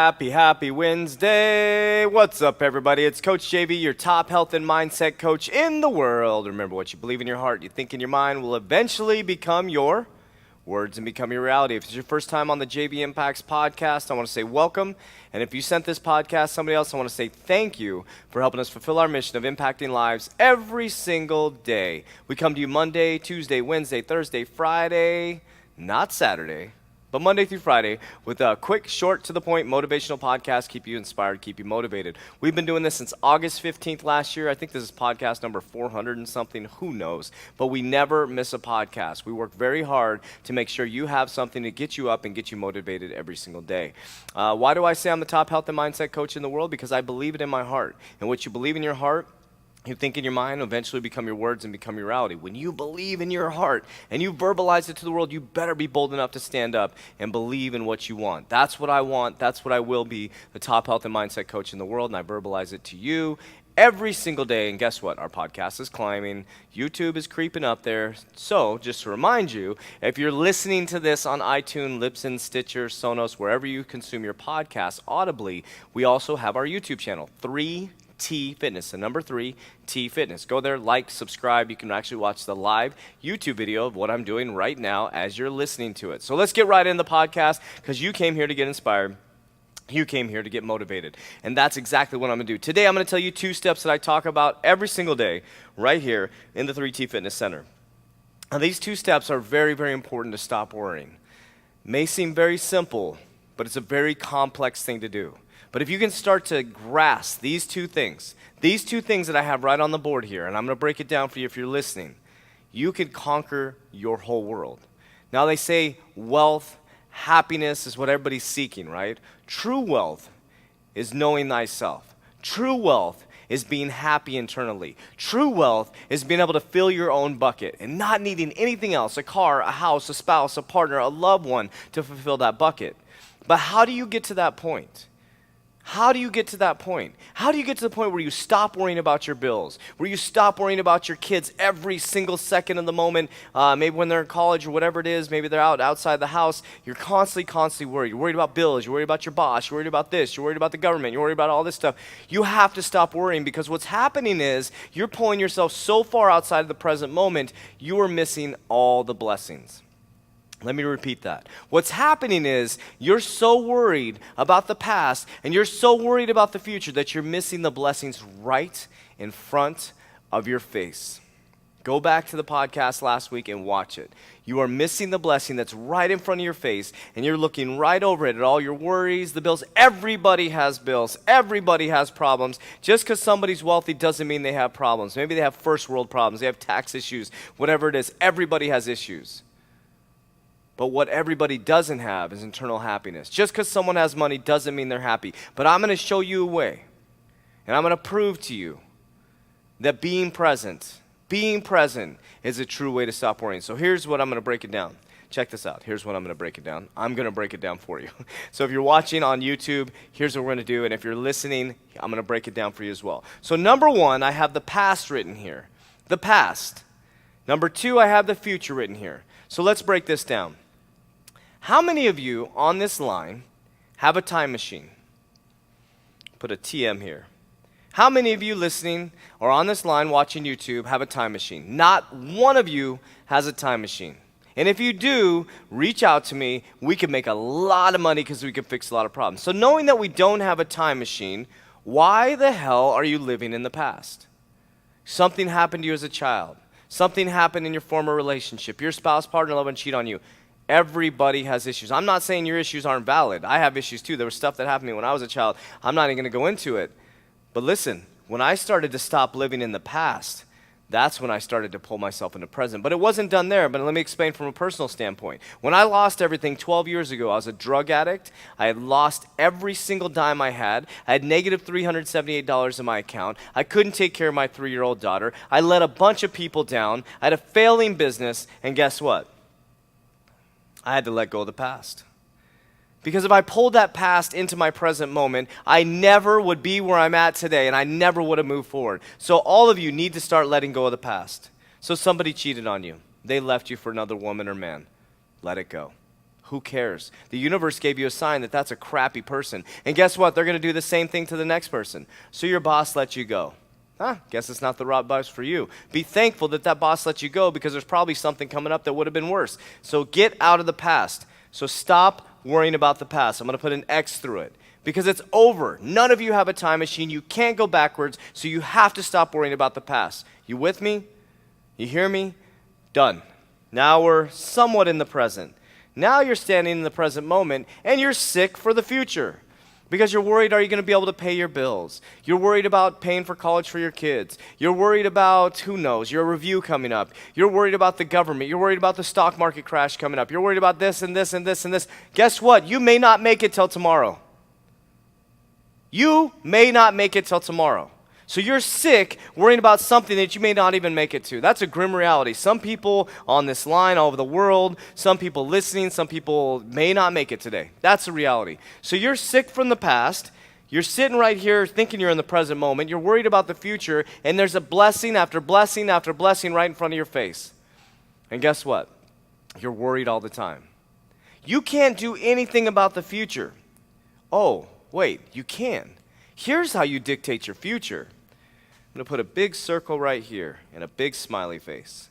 Happy Wednesday. What's up, everybody? It's Coach JV, your top health and mindset coach in the world. Remember, what you believe in your heart, you think in your mind will eventually become your words and become your reality. If it's your first time on the JVIMPACTS Podcast, I want to say welcome. And if you sent this podcast to somebody else, I want to say thank you for helping us fulfill our mission of impacting lives every single day. We come to you Monday, Tuesday, Wednesday, Thursday, Friday, not Saturday, but Monday through Friday with a quick, short, to the point, motivational podcast, keep you inspired, keep you motivated. We've been doing this since August 15th last year. I think this is podcast number 400 and something, who knows. But we never miss a podcast. We work very hard to make sure you have something to get you up and get you motivated every single day. Why do I say I'm the top health and mindset coach in the world? Because I believe it in my heart. And what you believe in your heart, you think in your mind, eventually become your words and become your reality. When you believe in your heart and you verbalize it to the world, you better be bold enough to stand up and believe in what you want. That's what I want. That's what I will be, the top health and mindset coach in the world, and I verbalize it to you every single day. And guess what? Our podcast is climbing. YouTube is creeping up there. So just to remind you, if you're listening to this on iTunes, Libsyn, Stitcher, Sonos, wherever you consume your podcasts audibly, we also have our YouTube channel, 3T Fitness, the number 3T Fitness. Go there, like, subscribe. You can actually watch the live YouTube video of what I'm doing right now as you're listening to it. So let's get right into the podcast, because you came here to get inspired. You came here to get motivated. And that's exactly what I'm going to do. Today I'm going to tell you 2 steps that I talk about every single day right here in the 3T Fitness Center. Now, these 2 steps are very, very important to stop worrying. May seem very simple, but it's a very complex thing to do. But if you can start to grasp these 2 things that I have right on the board here, and I'm going to break it down for you if you're listening, you can conquer your whole world. Now, they say wealth, happiness is what everybody's seeking, right? True wealth is knowing thyself. True wealth is being happy internally. True wealth is being able to fill your own bucket and not needing anything else, a car, a house, a spouse, a partner, a loved one to fulfill that bucket. But how do you get to that point? How do you get to that point? How do you get to the point where you stop worrying about your bills, where you stop worrying about your kids every single second of the moment, maybe when they're in college or whatever it is, maybe they're outside the house, you're constantly worried. You're worried about bills, you're worried about your boss, you're worried about this, you're worried about the government, you're worried about all this stuff. You have to stop worrying, because what's happening is you're pulling yourself so far outside of the present moment, you are missing all the blessings. Let me repeat that. What's happening is you're so worried about the past and you're so worried about the future that you're missing the blessings right in front of your face. Go back to the podcast last week and watch it. You are missing the blessing that's right in front of your face, and you're looking right over it at all your worries, the bills. Everybody has bills. Everybody has problems. Just because somebody's wealthy doesn't mean they have problems. Maybe they have first world problems. They have tax issues. Whatever it is, everybody has issues. But what everybody doesn't have is internal happiness. Just because someone has money doesn't mean they're happy. But I'm going to show you a way, and I'm going to prove to you that being present is a true way to stop worrying. So here's what I'm going to break it down. Check this out. Here's what I'm going to break it down. I'm going to break it down for you. So if you're watching on YouTube, here's what we're going to do. And if you're listening, I'm going to break it down for you as well. So number 1, I have the past written here. The past. Number 2, I have the future written here. So let's break this down. How many of you on this line have a time machine? Put a TM here. How many of you listening or on this line watching YouTube have a time machine? Not one of you has a time machine. And if you do, reach out to me. We can make a lot of money because we can fix a lot of problems. So knowing that we don't have a time machine, why the hell are you living in the past? Something happened to you as a child. Something happened in your former relationship. Your spouse, partner, loved one cheat on you. Everybody has issues. I'm not saying your issues aren't valid. I have issues too. There was stuff that happened to me when I was a child. I'm not even going to go into it. But listen, when I started to stop living in the past, that's when I started to pull myself into the present. But it wasn't done there. But let me explain from a personal standpoint. When I lost everything 12 years ago, I was a drug addict. I had lost every single dime I had. I had negative $378 in my account. I couldn't take care of my 3-year-old daughter. I let a bunch of people down. I had a failing business. And guess what? I had to let go of the past. Because if I pulled that past into my present moment, I never would be where I'm at today, and I never would have moved forward. So all of you need to start letting go of the past. So somebody cheated on you. They left you for another woman or man. Let it go. Who cares? The universe gave you a sign that that's a crappy person. And guess what? They're going to do the same thing to the next person. So your boss lets you go. Guess it's not the right boss for you. Be thankful that that boss let you go because there's probably something coming up that would have been worse. So get out of the past. So stop worrying about the past. I'm going to put an X through it because it's over. None of you have a time machine. You can't go backwards, so you have to stop worrying about the past. You with me? You hear me? Done. Now we're somewhat in the present. Now you're standing in the present moment, and you're sick for the future. Because you're worried, are you going to be able to pay your bills? You're worried about paying for college for your kids. You're worried about, who knows, your review coming up. You're worried about the government. You're worried about the stock market crash coming up. You're worried about this and this and this and this. Guess what? You may not make it till tomorrow. You may not make it till tomorrow. So you're sick worrying about something that you may not even make it to. That's a grim reality. Some people on this line all over the world, some people listening, some people may not make it today. That's the reality. So you're sick from the past. You're sitting right here thinking you're in the present moment. You're worried about the future, and there's a blessing after blessing after blessing right in front of your face. And guess what? You're worried all the time. You can't do anything about the future. Oh, wait, you can. Here's how you dictate your future. I'm going to put a big circle right here and a big smiley face.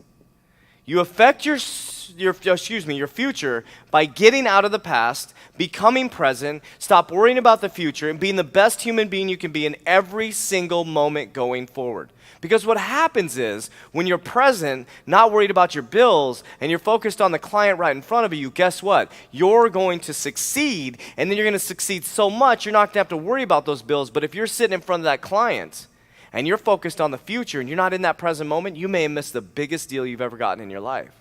You affect your future by getting out of the past, becoming present, stop worrying about the future, and being the best human being you can be in every single moment going forward. Because what happens is, when you're present, not worried about your bills, and you're focused on the client right in front of you, guess what? You're going to succeed, and then you're going to succeed so much, you're not going to have to worry about those bills. But if you're sitting in front of that client, and you're focused on the future, and you're not in that present moment, you may have missed the biggest deal you've ever gotten in your life.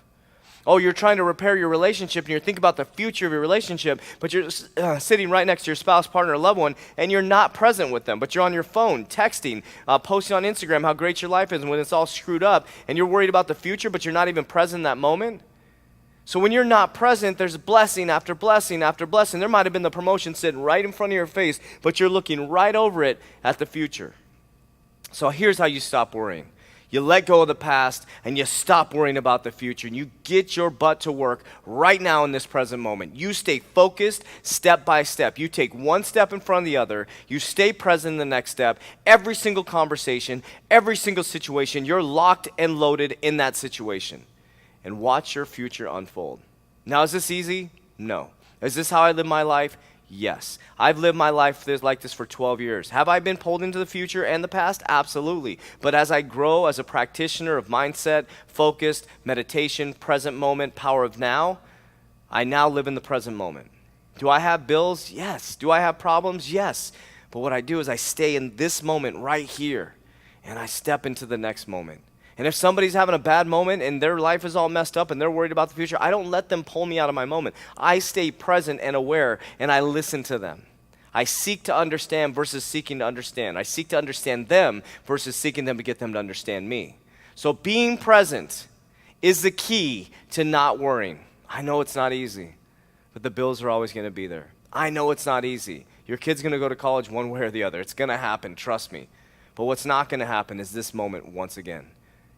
Oh, you're trying to repair your relationship, and you're thinking about the future of your relationship, but you're sitting right next to your spouse, partner, or loved one, and you're not present with them, but you're on your phone, texting, posting on Instagram how great your life is, and when it's all screwed up, and you're worried about the future, but you're not even present in that moment. So when you're not present, there's blessing after blessing after blessing. There might have been the promotion sitting right in front of your face, but you're looking right over it at the future. So here's how you stop worrying. You let go of the past and you stop worrying about the future, and you get your butt to work right now in this present moment. You stay focused step by step. You take one step in front of the other. You stay present in the next step. Every single conversation, every single situation, you're locked and loaded in that situation. And watch your future unfold. Now, is this easy? No. Is this how I live my life? Yes. I've lived my life like this for 12 years. Have I been pulled into the future and the past? Absolutely. But as I grow as a practitioner of mindset, focused, meditation, present moment, power of now, I now live in the present moment. Do I have bills? Yes. Do I have problems? Yes. But what I do is I stay in this moment right here, and I step into the next moment. And if somebody's having a bad moment and their life is all messed up and they're worried about the future, I don't let them pull me out of my moment. I stay present and aware, and I listen to them. I seek to understand versus seeking to understand. I seek to understand them versus seeking them to get them to understand me. So being present is the key to not worrying. I know it's not easy, but the bills are always going to be there. I know it's not easy. Your kid's going to go to college one way or the other. It's going to happen, trust me. But what's not going to happen is this moment once again.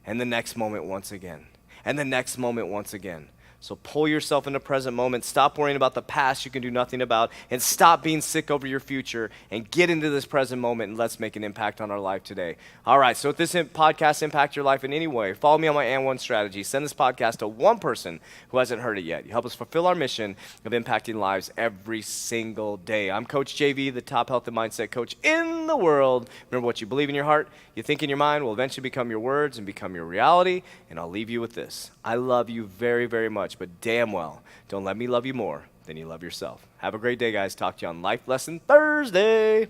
And the next moment once again. And the next moment once again. So pull yourself into present moment. Stop worrying about the past you can do nothing about. And stop being sick over your future. And get into this present moment, and let's make an impact on our life today. All right, so if this podcast impacts your life in any way, follow me on my and one strategy. Send this podcast to one person who hasn't heard it yet. You help us fulfill our mission of impacting lives every single day. I'm Coach JV, the top health and mindset coach in the world. Remember, what you believe in your heart, you think in your mind, will eventually become your words and become your reality. And I'll leave you with this. I love you very, very much, but damn well, don't let me love you more than you love yourself. Have a great day, guys. Talk to you on Life Lesson Thursday.